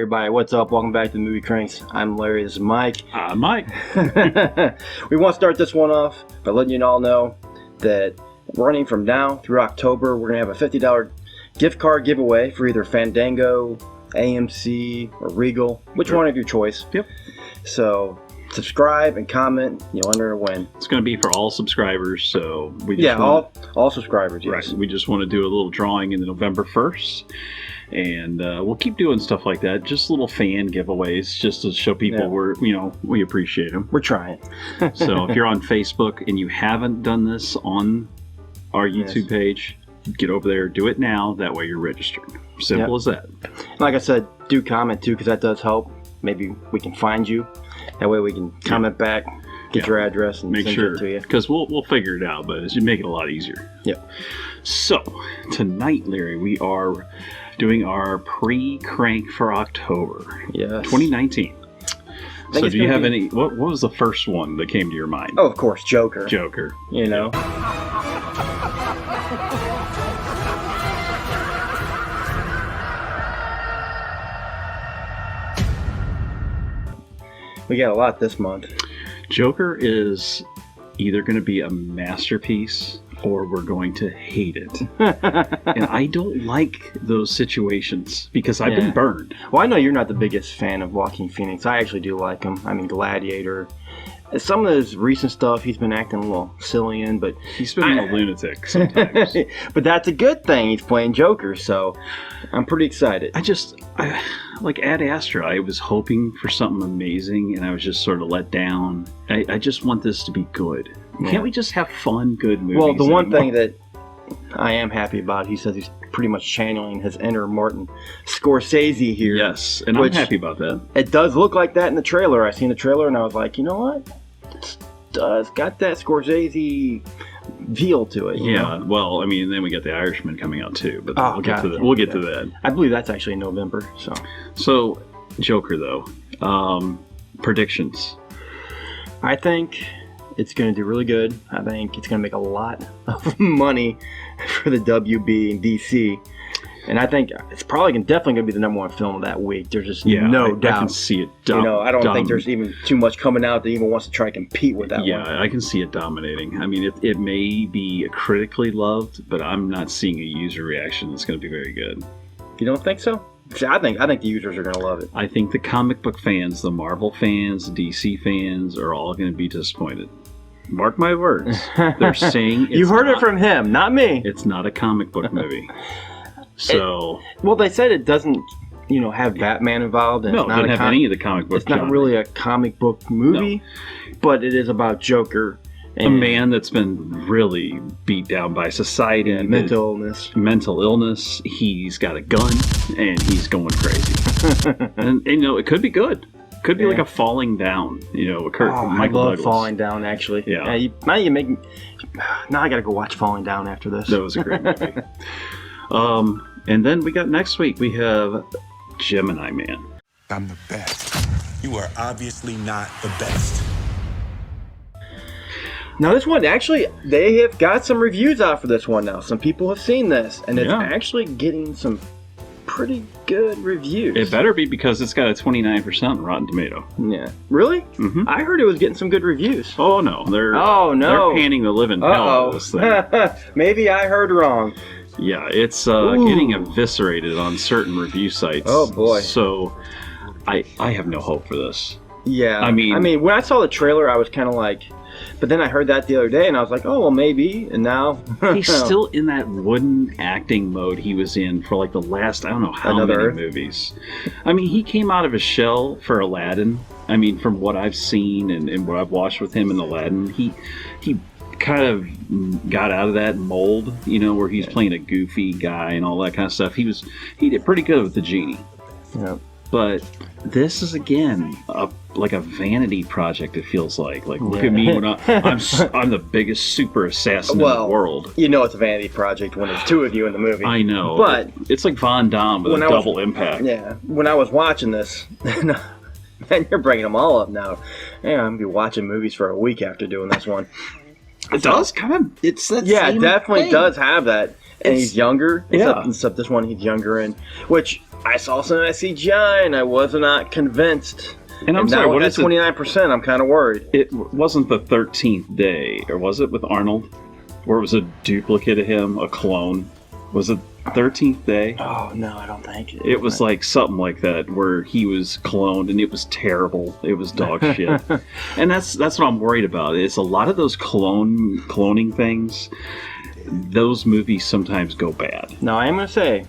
everybody. What's up? Welcome back to the Movie Cranks. I'm Larry. This is Mike. Mike. We want to start this one off by letting you all know that running from now through October, we're going to have a $50 gift card giveaway for either Fandango, AMC, or Regal. Which one of your choice? Yep. So subscribe and comment. You'll enter a win. It's going to be for all subscribers, so we just all subscribers. Yes. Right. We just want to do a little drawing in November 1st, and we'll keep doing stuff like that. Just little fan giveaways, just to show people we appreciate them. We're trying. So if you're on Facebook and you haven't done this on our YouTube page, get over there, do it now. That way you're registered. Simple as that. Like I said, do comment too, because that does help. Maybe we can find you. That way we can comment back, get your address, and make send sure it to you. Because we'll figure it out, but it should make it a lot easier. Yep. So tonight, Larry, we are doing our pre-crank for October. Yes. 2019. So do you have any? What was the first one that came to your mind? Oh, of course, Joker. Joker. You know. We got a lot this month. Joker is either going to be a masterpiece or we're going to hate it. And I don't like those situations because I've been burned. Well, I know you're not the biggest fan of Joaquin Phoenix. I actually do like him. I mean, Gladiator. Some of his recent stuff he's been acting a little silly in, but he's been a lunatic sometimes. But that's a good thing. He's playing Joker, so I'm pretty excited. I like Ad Astra. I was hoping for something amazing, and I was just sort of let down. I just want this to be good. Yeah. Can't we just have fun, good movies? Well, the one thing that I am happy about, he says he's pretty much channeling his inner Martin Scorsese here. Yes, and I'm happy about that. It does look like that in the trailer. I seen the trailer, and I was like, you know what? It's got that Scorsese feel to it. You know? Well, I mean, then we got The Irishman coming out too, but we'll get to that. I believe that's actually in November. So Joker though, predictions. I think it's going to do really good. I think it's going to make a lot of money for the WB and DC. And I think it's definitely going to be the number one film of that week. There's just no doubt. I can see it. I don't think there's even too much coming out that even wants to try to compete with that one. Yeah, I can see it dominating. I mean, it may be critically loved, but I'm not seeing a user reaction that's going to be very good. You don't think so? See, I think the users are going to love it. I think the comic book fans, the Marvel fans, DC fans are all going to be disappointed. Mark my words. They're saying you heard it from him, not me. It's not a comic book movie. So they said it doesn't, have Batman involved. And no, it doesn't have any of the comic book. It's not really a comic book movie, but it is about Joker, a man that's been really beat down by society, mental illness. He's got a gun and he's going crazy, and it could be good. Could be like a falling down, Michael I love Douglas. Falling Down, actually. Yeah. Now you make me... Now I got to go watch Falling Down after this. That was a great movie. And then we got next week, we have Gemini Man. I'm the best. You are obviously not the best. Now this one, actually, they have got some reviews out for this one now. Some people have seen this, and it's actually getting some pretty good reviews. It better be, because it's got a 29% Rotten Tomato. Yeah. Really? Mm-hmm. I heard it was getting some good reviews. Oh no, they're panning the living hell out of this thing. Maybe I heard wrong. Yeah, it's getting eviscerated on certain review sites. Oh boy. So I have no hope for this. Yeah. I mean, when I saw the trailer, I was kind of like, but then I heard that the other day, and I was like, oh, well, maybe. And now he's still in that wooden acting mode he was in for like the last, I don't know how many movies. I mean, he came out of his shell for Aladdin. I mean, from what I've seen and what I've watched with him in Aladdin, he kind of got out of that mold, where he's playing a goofy guy and all that kind of stuff. He did pretty good with the genie. Yeah. But this is again like a vanity project. It feels like look at me when I'm the biggest super assassin in the world. It's a vanity project when there's two of you in the movie. I know, but it's like Von Damme with a double impact. Yeah, when I was watching this, and you're bringing them all up now. Yeah, I'm gonna be watching movies for a week after doing this one. It does kind of. It's that. Yeah, same it definitely thing. does have that. And he's younger. Yeah. Except this one he's younger in. Which, I saw some of that CGI and I was not convinced. And I'm sorry, what is 29%, I'm kind of worried. It wasn't the 13th day, or was it with Arnold? Where it was a duplicate of him, a clone? Was it 13th day? Oh, no, I don't think it was like something like that, where he was cloned, and it was terrible. It was dog shit. And that's what I'm worried about. It's a lot of those cloning things. Those movies sometimes go bad. Now, I am going to say,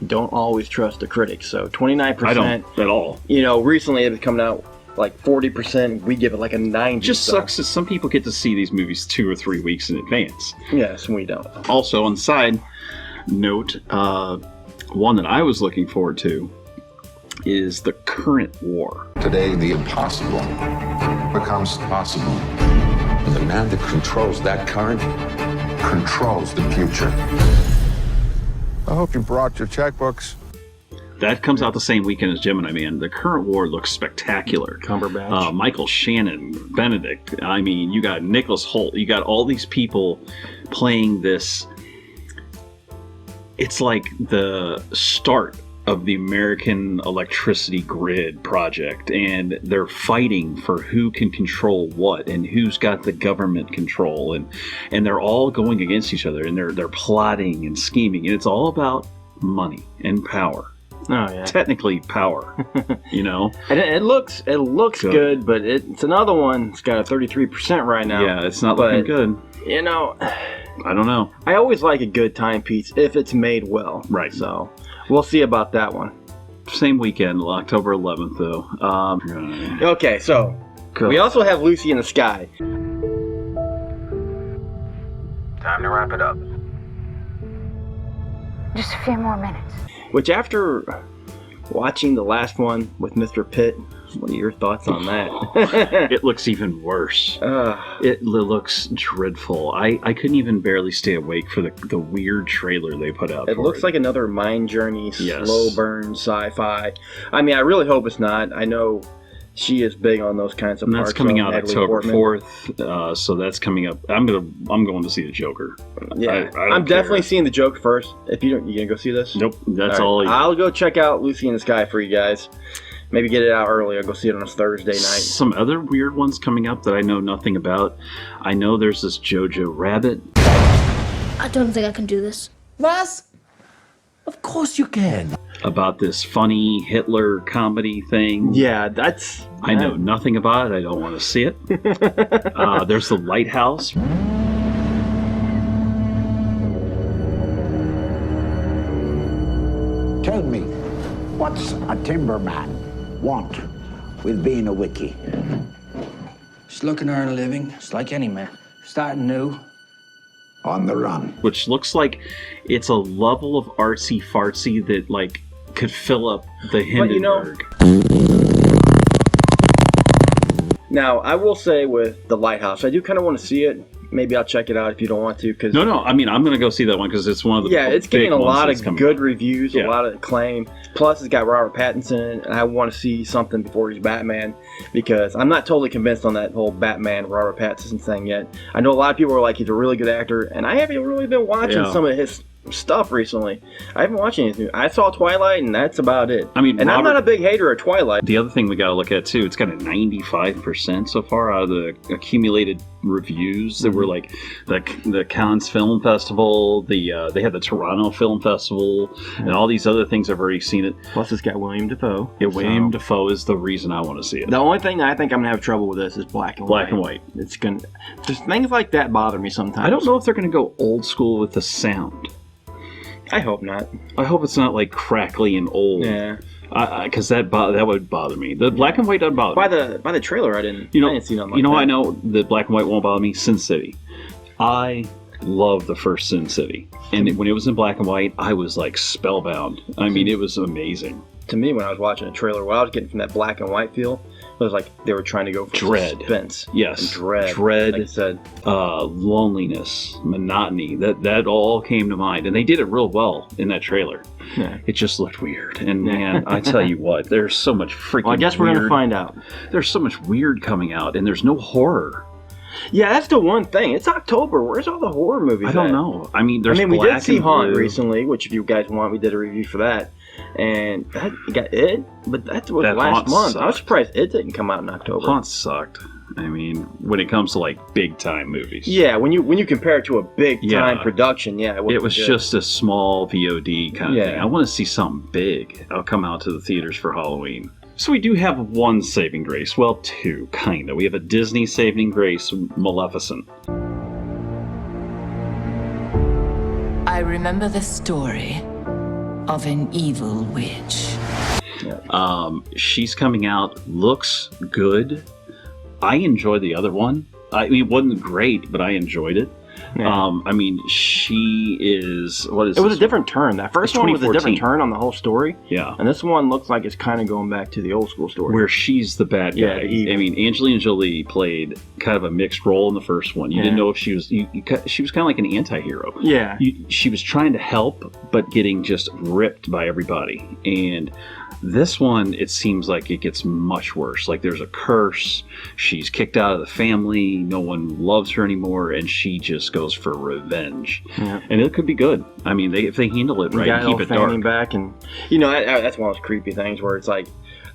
don't always trust the critics. So 29%. I don't at all. Recently it was coming out like 40%. We give it like a 90%. It just sucks that some people get to see these movies 2 or 3 weeks in advance. Yes, we don't. Also, on the side note, one that I was looking forward to is the current war. Today, the impossible becomes possible. And the man that controls that current controls the future. I hope you brought your checkbooks. That comes out the same weekend as Gemini Man. The current war looks spectacular. Cumberbatch. Michael Shannon, Benedict. I mean, you got Nicholas Hoult. You got all these people playing this. It's like the start of the American electricity grid project, and they're fighting for who can control what and who's got the government control, and they're all going against each other, and they're plotting and scheming, and it's all about money and power. Oh yeah, technically power. And it looks good, but it's another one. It's got a 33% right now. Yeah, it's not looking good. I don't know. I always like a good timepiece if it's made well. Right. So we'll see about that one. Same weekend, October 11th, though. Okay, so we also have Lucy in the Sky. Time to wrap it up. Just a few more minutes. Which, after watching the last one with Mr. Pitt, what are your thoughts on that? It looks even worse. It looks dreadful. I couldn't even barely stay awake for the weird trailer they put out. It looks like another mind journey, yes. Slow burn sci-fi. I mean, I really hope it's not. I know she is big on those kinds of and parts. That's coming out Natalie October Portman. 4th, so that's coming up. I'm going to see the Joker. Yeah, I I'm definitely seeing the Joker first. If you gonna go see this? Nope, that's all. I'll go check out Lucy in the Sky for you guys. Maybe get it out early. I'll go see it on a Thursday night. Some other weird ones coming up that I know nothing about. I know there's this Jojo Rabbit. I don't think I can do this. Was? Of course you can. About this funny Hitler comedy thing. Yeah, that's... I know nothing about it. I don't want to see it. There's the Lighthouse. Tell me, what's a timberman want with being a wiki? Just looking to earn a living, just like any man. Starting new. On the run. Which looks like it's a level of artsy-fartsy that, like, could fill up the Hindenburg. Now, I will say with The Lighthouse, I do kind of want to see it. Maybe I'll check it out if you don't want to. Cause No, I mean, I'm going to go see that one because it's one of the it's getting a lot of good reviews, Yeah. a lot of acclaim. Plus, it's got Robert Pattinson, and I want to see something before he's Batman because I'm not totally convinced on that whole Batman Robert Pattinson thing yet. I know a lot of people are like, he's a really good actor, and I haven't really been watching some of his stuff recently. I haven't watched anything. I saw Twilight, and that's about it. I mean, and I'm not a big hater of Twilight. The other thing we got to look at too, it's got a 95% so far out of the accumulated reviews that were like the Cannes Film Festival, they had the Toronto Film Festival, and all these other things. I've already seen it. Plus, it's got William Dafoe. Yeah, William Dafoe is the reason I want to see it. The only thing that I think I'm gonna have trouble with this is black and white. It's gonna just things like that bother me sometimes. I don't know if they're gonna go old school with the sound. I hope not. I hope it's not like crackly and old. Yeah. Because that would bother me. The black and white doesn't bother me. By the trailer, I didn't see nothing like that. I know that black and white won't bother me. Sin City. I love the first Sin City. And when it was in black and white, I was like spellbound. I mean, it was amazing. To me, when I was watching a trailer, what I was getting from that black and white feel, it was like they were trying to go for dread. Suspense. Yes. And dread. Dread. Like I said. Loneliness. Monotony. That all came to mind. And they did it real well in that trailer. Yeah. It just looked weird. And man, I tell you what, there's so much freaking I guess we're going to find out. There's so much weird coming out, and there's no horror. Yeah, that's the one thing. It's October. Where's all the horror movies? I don't know. I mean, there's we Black did see and Haunt Blue. recently, which if you guys want, we did a review for that. And you got It, but that was That last Haunt month. sucked. I was surprised It didn't come out in October. Haunt sucked. I mean, when it comes to like big time movies. Yeah, when you compare it to a big time Yeah. production, yeah, It was just a small VOD kind of Yeah. thing. I want to see something big. I'll come out to the theaters for Halloween. So we do have one saving grace. Well, two, kind of. We have a Disney saving grace, Maleficent. I remember the story of an evil witch. She's coming out, looks good. I enjoyed the other one. I mean, it wasn't great, but I enjoyed it. Yeah. I mean, she is... What is It was this a different turn. That first It's one was a different 2014. turn on the whole story. Yeah. And this one looks like it's kind of going back to the old school story. Where she's the bad Yeah, guy. the evil. I mean, Angelina Jolie played kind of a mixed role in the first one. You didn't know if she was... she was kind of like an anti-hero. Yeah. She was trying to help, but getting just ripped by everybody. And this one, it seems like it gets much worse. Like there's a curse. She's kicked out of the family. No one loves her anymore. And she just goes for revenge. Yeah. And it could be good. I mean, if they handle it right and keep it Fanning dark. back, and that's one of those creepy things where it's like,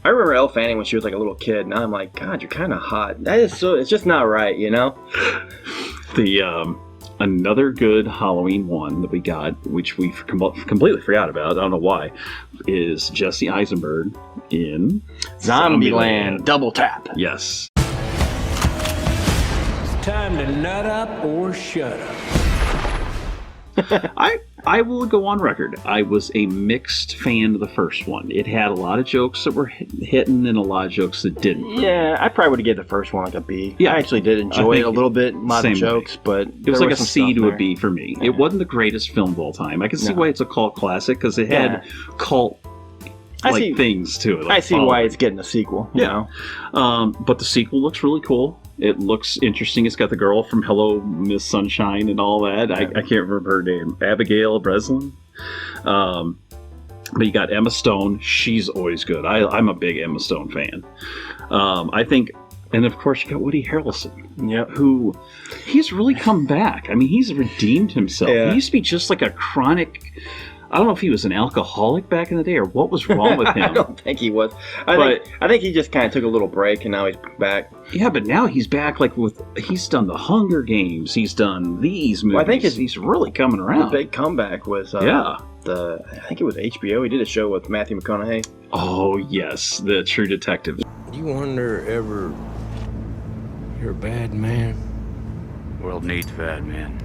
I remember Elle Fanning when she was like a little kid, and I'm like, God, you're kind of hot. That is so. It's just not right, you know. The another good Halloween one that we got, which we completely forgot about, I don't know why, is Jesse Eisenberg in Zombieland. Double tap. Yes. It's time to nut up or shut up. I will go on record. I was a mixed fan of the first one. It had a lot of jokes that were hitting and a lot of jokes that didn't. Yeah, I probably would have given the first one like a B. Yeah. I actually did enjoy I it a think little bit, a lot of same jokes, way. but It was like a some C stuff to a there. B for me. Yeah. It wasn't the greatest film of all time. I can see No. why it's a cult classic because it had cult things to it. I like see why following. it's getting a sequel. You know? But the sequel looks really cool. It looks interesting. It's got the girl from Hello, Miss Sunshine and all that. I can't remember her name. Abigail Breslin. But you got Emma Stone. She's always good. I'm a big Emma Stone fan. I think, and of course you got Woody Harrelson. Yep. Who, he's really come back. I mean, he's redeemed himself. Yeah. He used to be just like a chronic... I don't know if he was an alcoholic back in the day or what was wrong with him. I don't think he was. I think he just kind of took a little break and now he's back. Yeah, but now he's back. He's done the Hunger Games. He's done these movies. Well, I think he's really coming The around. big comeback was I think it was HBO. He did a show with Matthew McConaughey. Oh yes, the True Detective. You wonder ever you're a bad man? World needs bad men.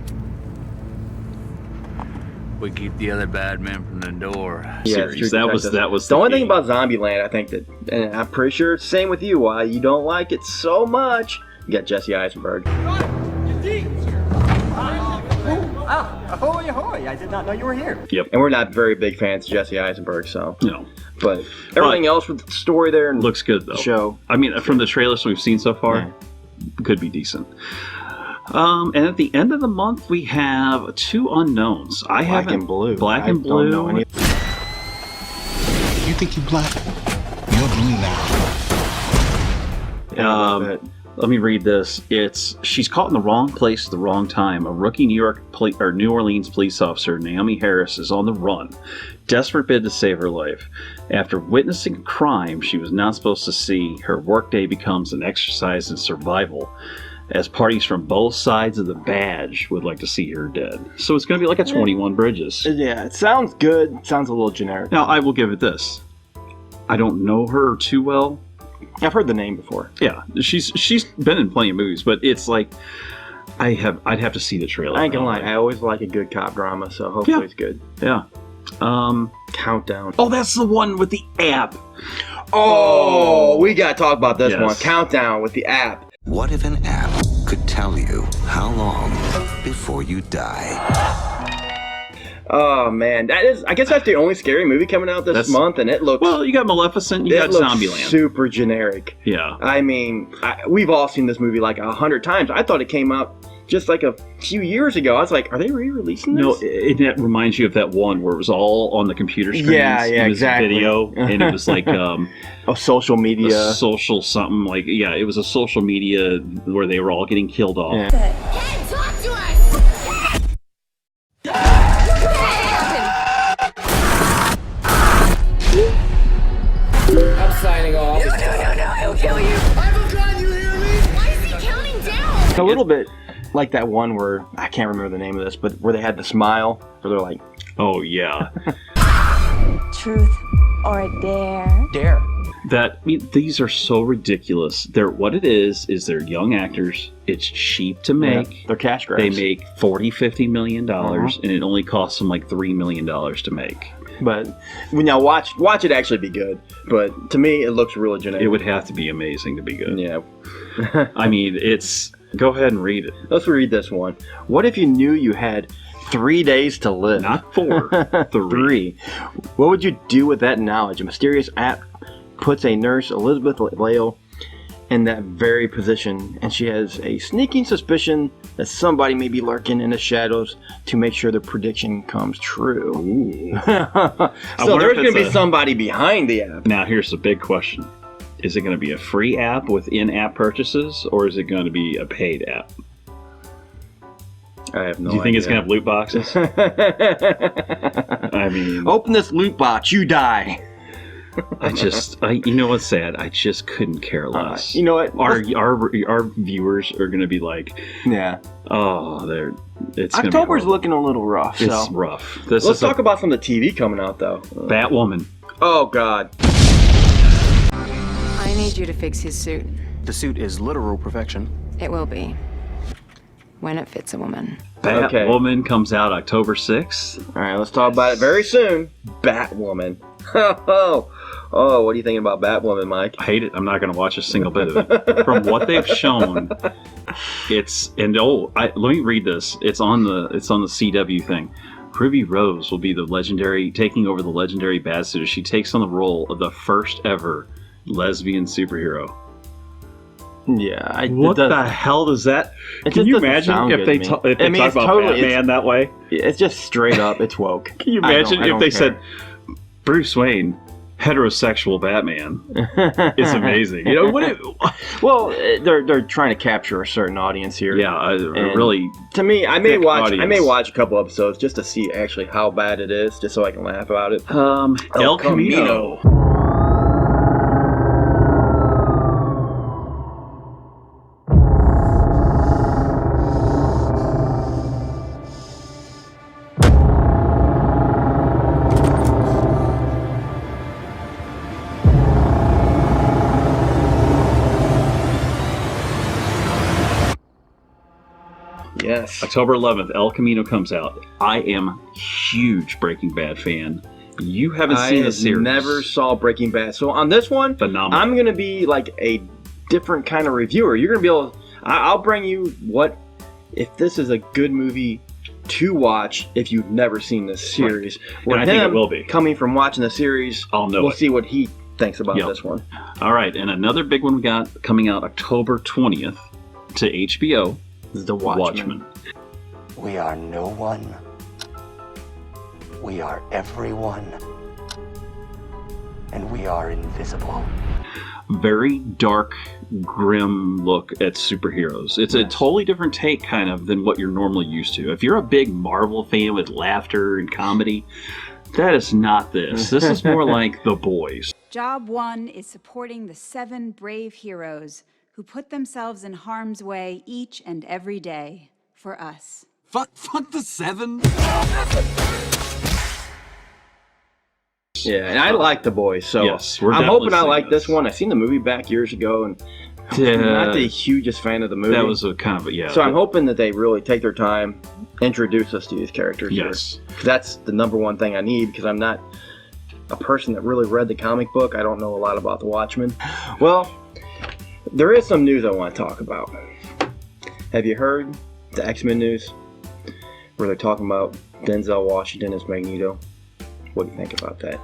We keep the other bad men from the door. Series. That was the only thing about Zombieland. I think that, and I'm pretty sure it's the same with you. Why you don't like it so much? You got Jesse Eisenberg. Ahoy, ahoy! I did not know you were here. Yep. And we're not very big fans of Jesse Eisenberg, so no. But everything else with the story there and looks good though. The show. I mean, from the trailers we've seen so far, could be decent. And at the end of the month, we have two unknowns. Black and Blue. Black and Blue. Don't know any. You think you're black? You're blue now. Let me read this. She's caught in the wrong place at the wrong time. A rookie New Orleans police officer, Naomi Harris, is on the run, desperate bid to save her life. After witnessing a crime she was not supposed to see, her workday becomes an exercise in survival, as parties from both sides of the badge would like to see her dead. So it's going to be like a 21 Bridges. Yeah, it sounds good. It sounds a little generic. Now, I will give it this. I don't know her too well. I've heard the name before. Yeah, she's been in plenty of movies, but it's like I'd have to see the trailer. I ain't gonna lie, I always like a good cop drama, so hopefully it's good. Yeah. Countdown. Oh, that's the one with the app. Oh, we gotta talk about this Yes. one. Countdown with the app. What if an app could tell you how long before you die? Oh man, I guess that's the only scary movie coming out this month, and it looks. Well, you got Maleficent, you got Zombieland. Super generic. Yeah. I mean, we've all seen this movie like 100 times. I thought it came out just like a few years ago. I was like, are they re-releasing this? No, it reminds you of that one where it was all on the computer screens. Yeah, it was exactly. Video, and it was like a social media, a social something like it was a social media where they were all getting killed off. Yeah. Hey, talk to us! I'm signing off. No, he'll kill you! I have a gun, you hear me? Why is he counting down? A little bit like that one where, I can't remember the name of this, but where they had the smile, where they're like, oh yeah. Truth or a dare? Dare. These are so ridiculous. What it is they're young actors. It's cheap to make. Yeah, they're cash grabs. They make $40-50 million, and it only costs them like $3 million to make. But now watch it actually be good. But to me, it looks really generic. It would have to be amazing to be good. Yeah. I mean, go ahead and read it. Let's read this one. What if you knew you had 3 days to live? Not 4. 3. What would you do with that knowledge? A mysterious app puts a nurse, Elizabeth Lale, in that very position, and she has a sneaking suspicion that somebody may be lurking in the shadows to make sure the prediction comes true. So there's going to be somebody behind the app. Now here's the big question. Is it going to be a free app with in-app purchases, or is it going to be a paid app? I have no idea. Do you think it's going to have loot boxes? I mean... Open this loot box, you die. You know what's sad? I just couldn't care less. You know what? Our viewers are going to be like, yeah. Oh, it's October's looking a little rough. It's rough. Let's talk about some of the TV coming out though. Batwoman. Oh God. I need you to fix his suit. The suit is literal perfection. It will be. When it fits a woman. Batwoman comes out October 6th. All right, let's talk about it very soon. Batwoman. Oh, what are you thinking about Batwoman, Mike? I hate it. I'm not going to watch a single bit of it. From what they've shown, let me read this. It's on the CW thing. Ruby Rose will be taking over the legendary Batsuit as she takes on the role of the first ever lesbian superhero. Yeah. What the hell does that? Can you imagine if they talk about Batman that way? It's just straight up. It's woke. Can you imagine if they said Bruce Wayne, heterosexual Batman? It's amazing. You know well, they're trying to capture a certain audience here. Yeah, really. To me, I may watch a couple episodes just to see actually how bad it is, just so I can laugh about it. El Camino. Yes. October 11th, El Camino comes out. I am a huge Breaking Bad fan. You haven't seen the series. I never saw Breaking Bad. So on this one, phenomenal. I'm going to be like a different kind of reviewer. You're going to be able to, I'll bring you if this is a good movie to watch if you've never seen this series. Right. And I think it will be. Coming from watching the series, we'll see what he thinks about this one. All right, and another big one we got coming out October 20th to HBO. The Watchmen. We are no one. We are everyone. And we are invisible. Very dark, grim look at superheroes. It's a totally different take, kind of, than what you're normally used to. If you're a big Marvel fan with laughter and comedy, that is not this. This is more like The Boys. Job 1 is supporting the 7 brave heroes who put themselves in harm's way each and every day for us. Fuck the 7? Yeah, and I like The Boys, so I'm hoping I like this one. I've seen the movie back years ago, and I'm not the hugest fan of the movie. That was a kind of, So I'm hoping that they really take their time, introduce us to these characters. Yes. Here. That's the number one thing I need, because I'm not a person that really read the comic book. I don't know a lot about the Watchmen. Well, there is some news I want to talk about. Have you heard the X-Men news? Where they're talking about Denzel Washington as Magneto? What do you think about that?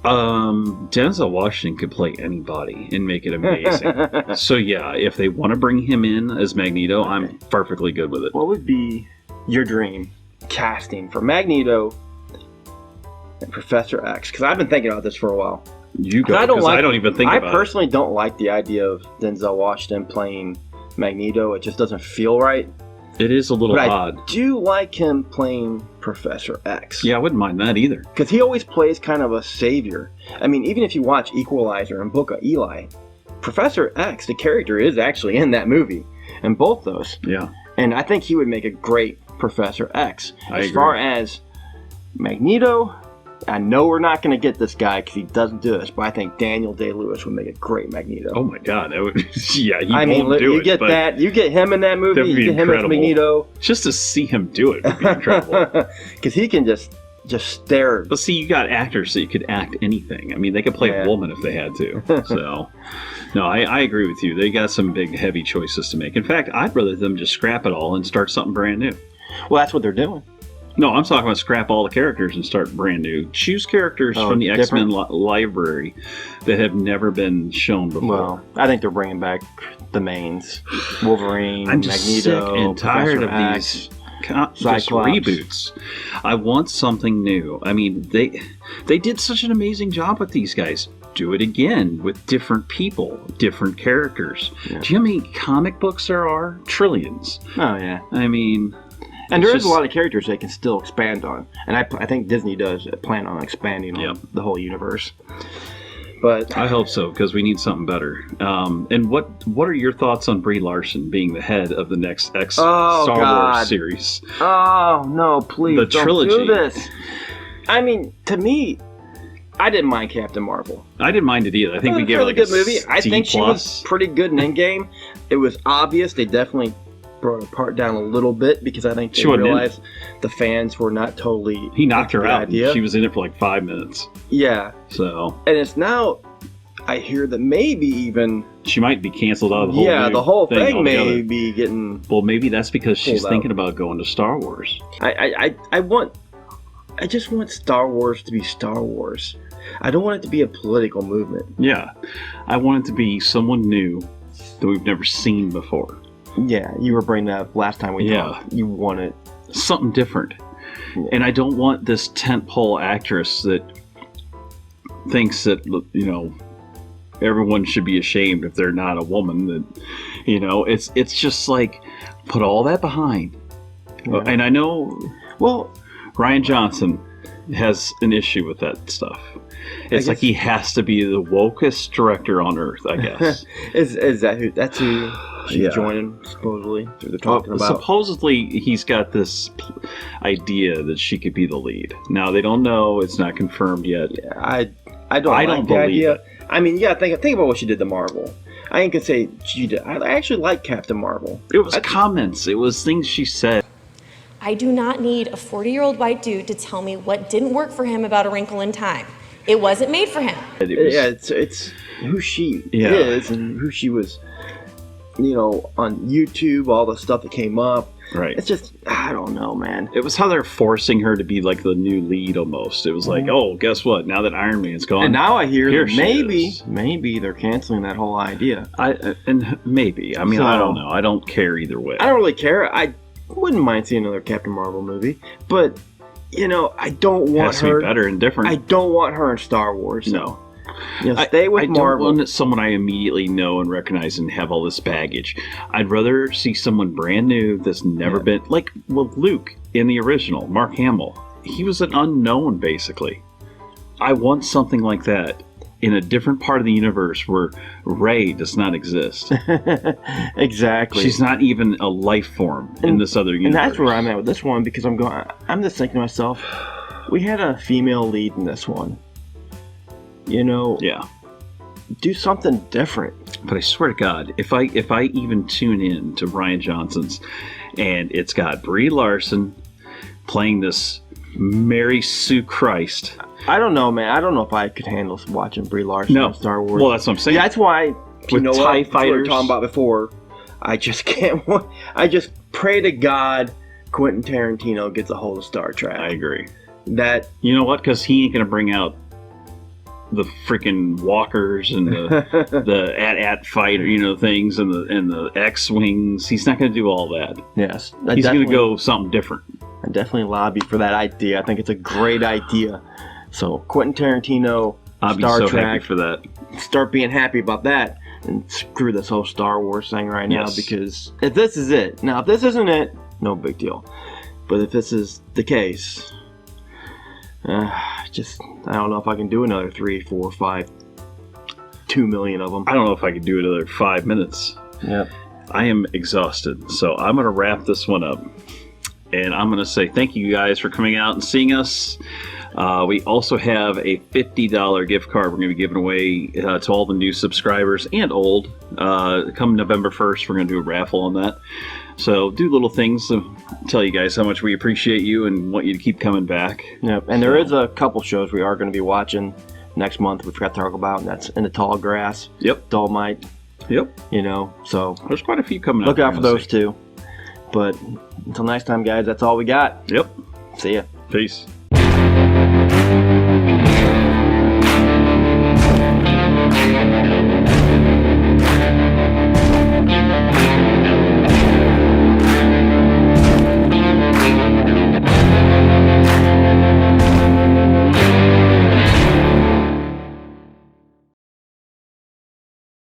Denzel Washington could play anybody and make it amazing. So yeah, if they want to bring him in as Magneto, I'm perfectly good with it. What would be your dream casting for Magneto and Professor X? Because I've been thinking about this for a while. You go, because I don't even think about it. I personally don't like the idea of Denzel Washington playing Magneto. It just doesn't feel right. It is a little odd. I do like him playing Professor X. Yeah, I wouldn't mind that either. Because he always plays kind of a savior. I mean, even if you watch Equalizer and Book of Eli, Professor X, the character, is actually in that movie. In both those. Yeah. And I think he would make a great Professor X. I agree. As far as Magneto, I know we're not going to get this guy because he doesn't do this, but I think Daniel Day-Lewis would make a great Magneto. Oh my God, that would, yeah, he I mean, won't do you it. get that, you get him in that movie, you get him as Magneto. Just to see him do it would be incredible. Because he can just stare. But see, you got actors that could act anything. I mean, they could play a woman if they had to. So, no, I agree with you. They got some big, heavy choices to make. In fact, I'd rather them just scrap it all and start something brand new. Well, that's what they're doing. No, I'm talking about scrap all the characters and start brand new. Choose characters from the X-Men library that have never been shown before. Well, I think they're bringing back the mains. Wolverine, I'm just Magneto, sick and tired Professor of X, these just reboots. I want something new. I mean, they did such an amazing job with these guys. Do it again with different people, different characters. Yeah. Do you know how many comic books there are? Trillions. Oh, yeah. I mean... And there is a lot of characters they can still expand on. And I think Disney does plan on expanding on the whole universe. But I hope so, because we need something better. And what are your thoughts on Brie Larson being the head of the next Star Wars series? Oh, no, please the don't trilogy. Do this. I mean, to me, I didn't mind Captain Marvel. I didn't mind it either. I think we gave it like a good movie. I think she was pretty good in Endgame. It was obvious. They definitely brought her part down a little bit because I think they realized the fans were not totally. He knocked her out. She was in it for like 5 minutes. Yeah. So. And it's now, I hear that maybe even she might be canceled out of the whole. Yeah, the whole thing may be getting. Well, maybe that's because she's thinking about going to Star Wars. I just want Star Wars to be Star Wars. I don't want it to be a political movement. Yeah, I want it to be someone new that we've never seen before. Yeah, you were bringing that up last time we talked. You wanted something different. Yeah. And I don't want this tentpole actress that thinks that, you know, everyone should be ashamed if they're not a woman. That, you know, it's just like, put all that behind. Yeah. And I know, well, Rian Johnson has an issue with that stuff. It's like he has to be the wokest director on earth, I guess. Is that who? That's who she's joining, supposedly? They're talking about. Supposedly, he's got this idea that she could be the lead. Now they don't know; it's not confirmed yet. Yeah, I don't believe it. I mean, yeah, think about what she did to Marvel. I ain't gonna say she did. I actually like Captain Marvel. It was comments. It was things she said. I do not need a 40-year-old white dude to tell me what didn't work for him about A Wrinkle in Time. It wasn't made for him. It's who she is and who she was, you know, on YouTube, all the stuff that came up. Right. It's just, I don't know, man. It was how they're forcing her to be like the new lead almost. It was like, oh, guess what? Now that Iron Man's gone. And now I hear that maybe they're canceling that whole idea. Maybe. I mean, I don't know. I don't care either way. I don't really care. I wouldn't mind seeing another Captain Marvel movie, but you know, I don't want her to be better and different. I don't want her in Star Wars. No. You know, stay with Marvel. I don't want someone I immediately know and recognize and have all this baggage. I'd rather see someone brand new that's never been like Luke in the original, Mark Hamill. He was an unknown basically. I want something like that in a different part of the universe where Rey does not exist. Exactly. She's not even a life form in this other universe. And that's where I'm at with this one because I'm just thinking to myself, we had a female lead in this one. You know, do something different. But I swear to God, if I even tune in to Rian Johnson's, and it's got Brie Larson playing this Mary Sue Christ. I don't know, man. I don't know if I could handle watching Brie Larson in Star Wars. Well, that's what I'm saying. Yeah, that's why. With TIE fighters, we were talking about before. I just can't. I just pray to God Quentin Tarantino gets a hold of Star Trek. I agree. That you know what? Because he ain't gonna bring out the freaking walkers and the at fighter, things and the X-wings. He's not going to do all that. Yes, he's going to go something different. I definitely lobby for that idea. I think it's a great idea. So Quentin Tarantino, I'll Star be so Trek, happy for that. Start being happy about that, and screw this whole Star Wars thing right now. Yes. Because if this is it, now if this isn't it, no big deal. But if this is the case, I don't know if I can do another 3, 4, 5, 2 million of them. I don't know if I could do another 5 minutes. Yep. I am exhausted, so I'm going to wrap this one up. And I'm going to say thank you guys for coming out and seeing us. We also have a $50 gift card we're going to be giving away to all the new subscribers and old. Come November 1st, we're going to do a raffle on that. So do little things to tell you guys how much we appreciate you and want you to keep coming back. Yep. And there is a couple shows we are going to be watching next month we forgot to talk about, and that's In the Tall Grass. Yep. Dolomite. Yep. So there's quite a few coming up. Look out for those two. But until next time, guys, that's all we got. Yep. See ya. Peace.